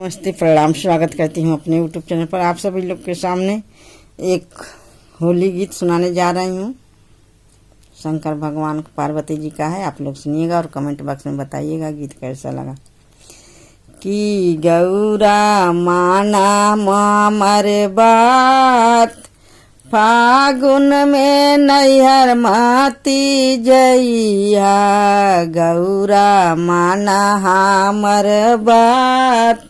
नमस्ते, प्रणाम, स्वागत करती हूँ अपने यूट्यूब चैनल पर। आप सभी लोग के सामने एक होली गीत सुनाने जा रही हूँ। शंकर भगवान पार्वती जी का है। आप लोग सुनिएगा और कमेंट बॉक्स में बताइएगा गीत कैसा लगा। कि गौरा माना मामर बात, फागुन में नैहर माती जइया। गौरा माना हमर बात,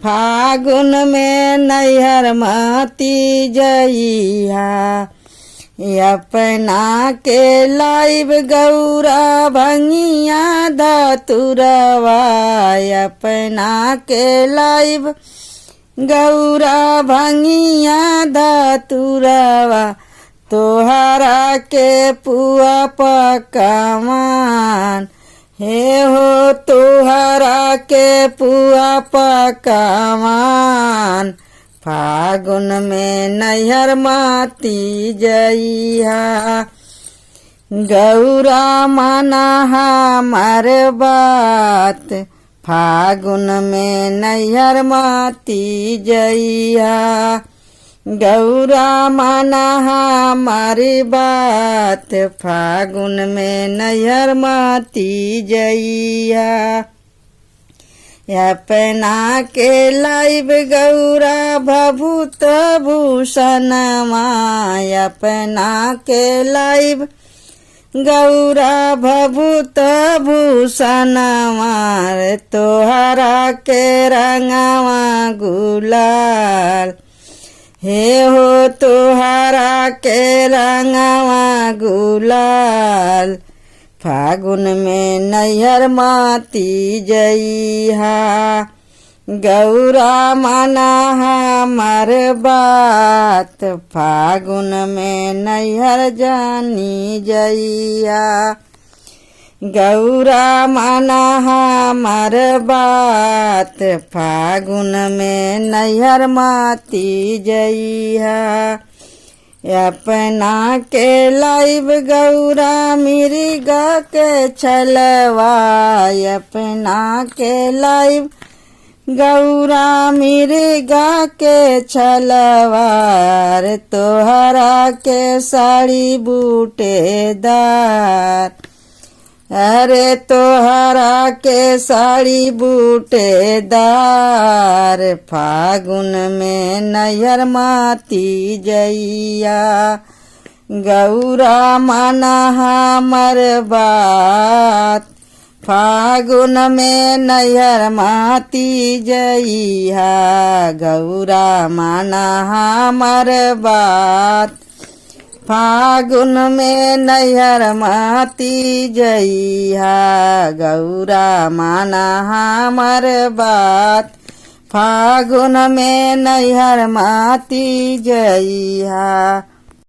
फागुन में नैहर माती जइया। अपना के लाइब गौरा भंगिया धतुरवा, अपना के लाइब गौरा भंगिया धतुरवा। तोहरा के पुआ पकवान, हे हो तोहरा के पुआ पकवान। फागुन में नैहर माती जइहा। गौरा माना हमर बात, फागुन में नैहर माती जइहा। गौरा माना हमारी बात, फागुन में नैहर माती जइया। अपना के लाइब गौरा भभूत भूषणमा, अपना के लाइब गौरा भभूत भूषणमा। तोहरा के रंगवा गुलाल, हे हो तोहरा के रंगवा गुलाल। फागुन में नैहर माती जइहा। गौरा माना हमर बात, फागुन में नैहर जानी जइया। गौरा माना हमर बात, फागुन में नैहर माती जइहा। अपना के लाइब गौरा मिर्गा के छलवा, अपना के लाइब गौरा मिर्गा के छलवा। तोहरा के साड़ी बूटेदार, अरे तोहरा के साड़ी बूटेदार। फागुन में नैहर माती जइया। गौरा माना हमर बात, फागुन में नैहर माती जइहा। गौरा माना हमर बात, फागुन में नैहर माती जइहा। गौरा माना हमर बात, फागुन में नैहर माती जइहा।